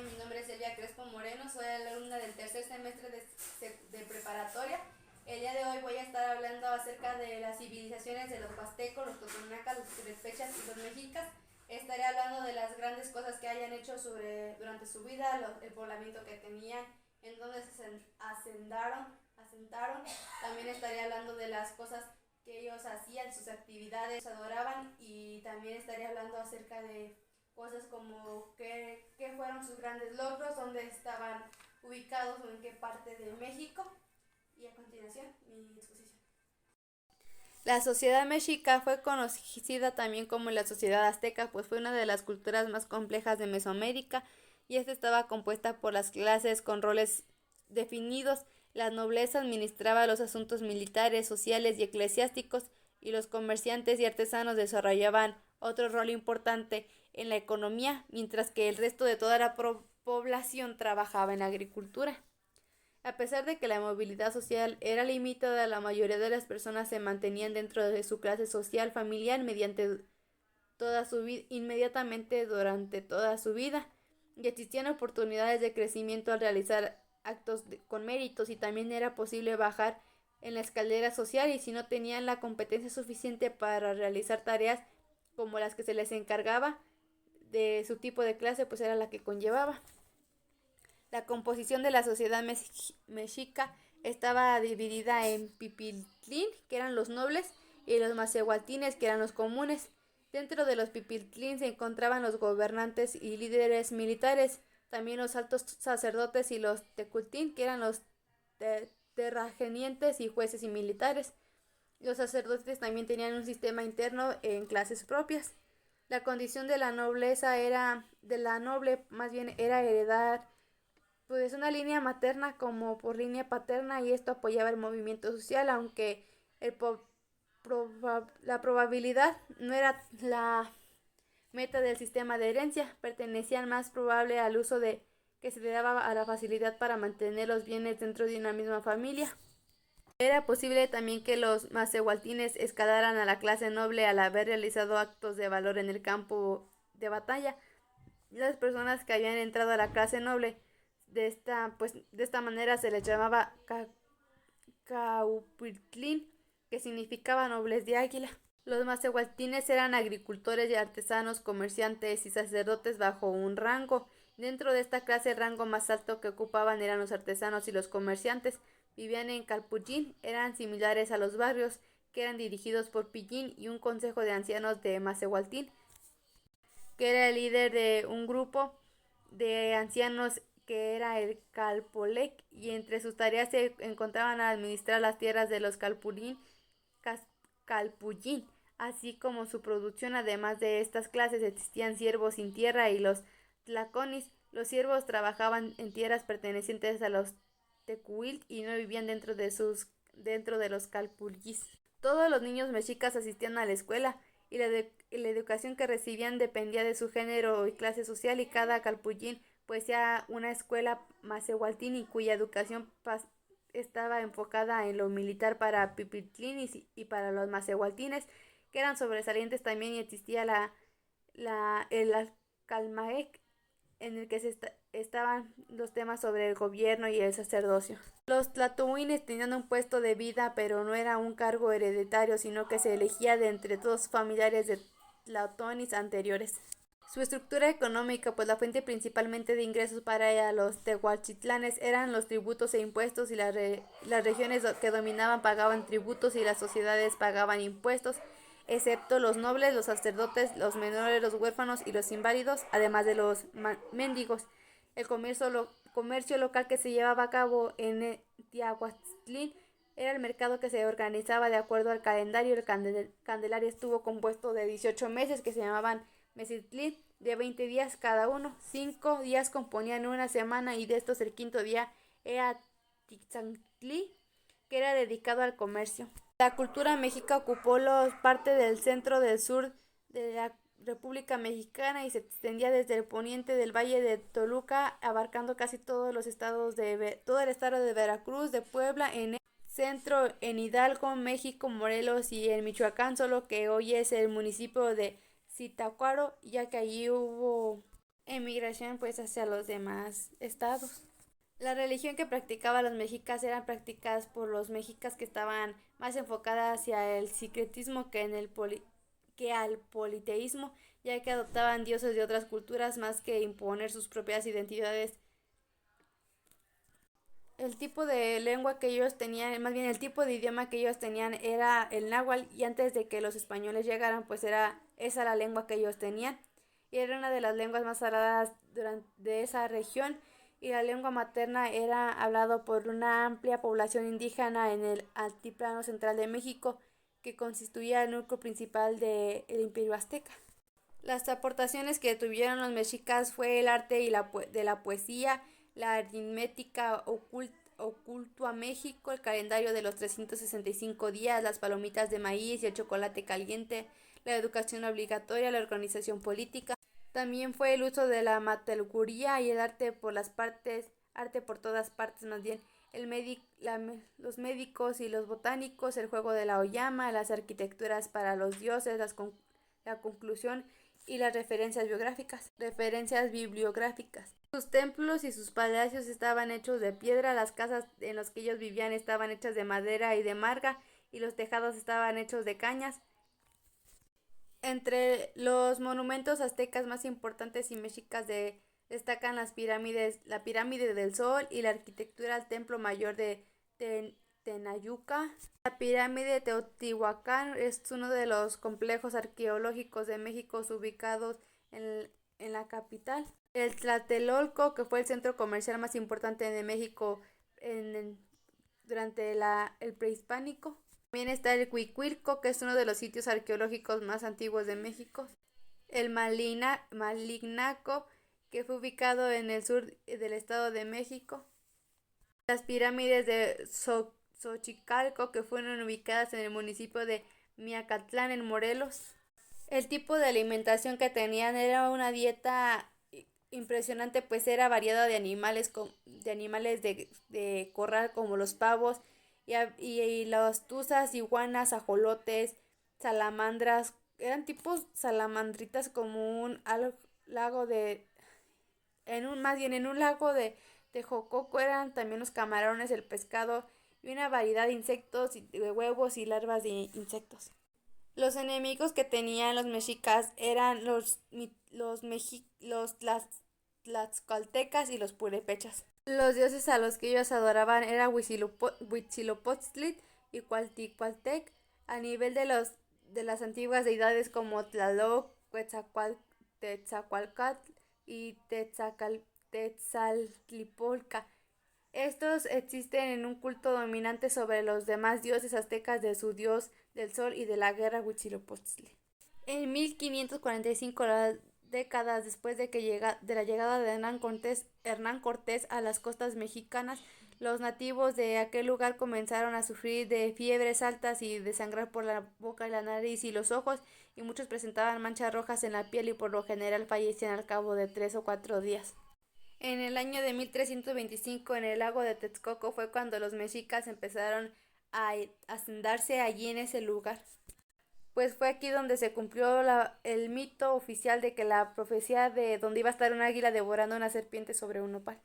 mi nombre es Elia Crespo Moreno, soy alumna del tercer semestre de preparatoria. El día de hoy voy a estar hablando acerca de las civilizaciones de los huastecos, los totonacas, los purépechas y los mexicas. Estaré hablando de las grandes cosas que hayan hecho durante su vida, el poblamiento que tenían, en donde se asentaron. También estaré hablando de las cosas que ellos hacían, sus actividades, adoraban, y también estaré hablando acerca de cosas como qué fueron sus grandes logros, dónde estaban ubicados o en qué parte de México. Y a continuación, mi exposición. La sociedad mexica fue conocida también como la sociedad azteca, pues fue una de las culturas más complejas de Mesoamérica, y esta estaba compuesta por las clases con roles definidos. La nobleza administraba los asuntos militares, sociales y eclesiásticos, y los comerciantes y artesanos desarrollaban otro rol importante en la economía, mientras que el resto de toda la población trabajaba en la agricultura. A pesar de que la movilidad social era limitada, la mayoría de las personas se mantenían dentro de su clase social familiar inmediatamente durante toda su vida, y existían oportunidades de crecimiento al realizar actos con méritos, y también era posible bajar en la escalera social, y si no tenían la competencia suficiente para realizar tareas como las que se les encargaba de su tipo de clase, pues era la que conllevaba. La composición de la sociedad mexica estaba dividida en pipiltlín, que eran los nobles, y los macehualtines, que eran los comunes. Dentro de los pipiltlín se encontraban los gobernantes y líderes militares, también los altos sacerdotes, y los tecultín, que eran los terratenientes y jueces y militares. Los sacerdotes también tenían un sistema interno en clases propias. La condición de la nobleza más bien era heredar pues una línea materna como por línea paterna, y esto apoyaba el movimiento social, aunque la probabilidad no era la meta del sistema de herencia. Pertenecían más probable al uso de que se le daba a la facilidad para mantener los bienes dentro de una misma familia. Era posible también que los macehualtines escalaran a la clase noble al haber realizado actos de valor en el campo de batalla. Las personas que habían entrado a la clase noble de esta manera se les llamaba caupitlín, que significaba nobles de águila. Los macehualtines eran agricultores y artesanos, comerciantes y sacerdotes bajo un rango. Dentro de esta clase, el rango más alto que ocupaban eran los artesanos y los comerciantes. Vivían en Calpuyín, eran similares a los barrios, que eran dirigidos por Pillín y un consejo de ancianos de Macehualtín, que era el líder de un grupo de ancianos que era el Calpolec, y entre sus tareas se encontraban a administrar las tierras de los Calpuyín, así como su producción. Además de estas clases existían siervos sin tierra y los tlaconis. Los siervos trabajaban en tierras pertenecientes a los tecuil y no vivían dentro de los calpuyís. Todos los niños mexicas asistían a la escuela, y la educación que recibían dependía de su género y clase social, y cada calpuyín poseía una escuela macehualtín cuya educación estaba enfocada en lo militar para Pipitlín y para los macehualtines, que eran sobresalientes también, y existía el Alcalmaec, en el que estaban los temas sobre el gobierno y el sacerdocio. Los tlatohuines tenían un puesto de vida, pero no era un cargo hereditario, sino que se elegía de entre todos sus familiares de tlatonis anteriores. Su estructura económica, pues la fuente principalmente de ingresos para los tehuachitlanes eran los tributos e impuestos, y las regiones que dominaban pagaban tributos y las sociedades pagaban impuestos, excepto los nobles, los sacerdotes, los menores, los huérfanos y los inválidos, además de los mendigos. El comercio local que se llevaba a cabo en Tiahuastlín era el mercado, que se organizaba de acuerdo al calendario. El candelario estuvo compuesto de 18 meses, que se llamaban Mesitlín, de 20 días cada uno. 5 días componían una semana, y de estos el quinto día era Tixantlí, que era dedicado al comercio. La cultura mexica ocupó parte del centro del sur de la República Mexicana, y se extendía desde el poniente del Valle de Toluca, abarcando casi todos los estados todo el estado de Veracruz, de Puebla, en el centro, en Hidalgo, México, Morelos y en Michoacán, solo que hoy es el municipio de Zitácuaro, ya que allí hubo emigración pues hacia los demás estados. La religión que practicaban los mexicas eran practicadas por los mexicas que estaban más enfocadas hacia el sincretismo que al politeísmo, ya que adoptaban dioses de otras culturas más que imponer sus propias identidades. El tipo de lengua que ellos tenían, más bien el tipo de idioma que ellos tenían era el náhuatl, y antes de que los españoles llegaran, pues era esa la lengua que ellos tenían. Y era una de las lenguas más habladas de esa región, y la lengua materna era hablado por una amplia población indígena en el altiplano central de México, que constituía el núcleo principal del Imperio Azteca. Las aportaciones que tuvieron los mexicas fue el arte de la poesía, la aritmética oculto a México, el calendario de los 365 días, las palomitas de maíz y el chocolate caliente, la educación obligatoria, la organización política. También fue el uso de la metalurgia y el arte por todas partes más bien, los médicos y los botánicos, el juego de la oyama, las arquitecturas para los dioses, la conclusión y las referencias bibliográficas. Sus templos y sus palacios estaban hechos de piedra, las casas en las que ellos vivían estaban hechas de madera y de marga, y los tejados estaban hechos de cañas. Entre los monumentos aztecas más importantes y mexicas destacan la pirámide del Sol y la arquitectura del Templo Mayor de Tenayuca. La pirámide de Teotihuacán es uno de los complejos arqueológicos de México ubicados en la capital. El Tlatelolco, que fue el centro comercial más importante de México durante el prehispánico. También está el Cuicuilco, que es uno de los sitios arqueológicos más antiguos de México. El Malignaco, que fue ubicado en el sur del Estado de México. Las pirámides de Xochicalco, que fueron ubicadas en el municipio de Miacatlán, en Morelos. El tipo de alimentación que tenían era una dieta impresionante, pues era variada de animales, de corral, como los pavos y las tuzas, iguanas, ajolotes, salamandras. Eran tipos salamandritas como un lago de en un lago de Texcoco. Eran también los camarones, el pescado y una variedad de insectos, de huevos y larvas de insectos. Los enemigos que tenían los mexicas eran los tlaxcaltecas y los purépechas. Los dioses a los que ellos adoraban eran Huitzilopochtli y Cualticualtec, a nivel de las antiguas deidades como Tlaloc, Quetzalcóatl y Tetzaltlipolca. Estos existen en un culto dominante sobre los demás dioses aztecas de su dios del sol y de la guerra, Huitzilopochtli. En 1545, las décadas después de la llegada de Hernán Cortés a las costas mexicanas, los nativos de aquel lugar comenzaron a sufrir de fiebres altas y de sangrar por la boca y la nariz y los ojos, y muchos presentaban manchas rojas en la piel y por lo general fallecían al cabo de 3 o 4 días. En el año de 1325, en el lago de Texcoco, fue cuando los mexicas empezaron a asentarse allí en ese lugar. Pues fue aquí donde se cumplió el mito oficial de que la profecía de donde iba a estar un águila devorando una serpiente sobre un nopal.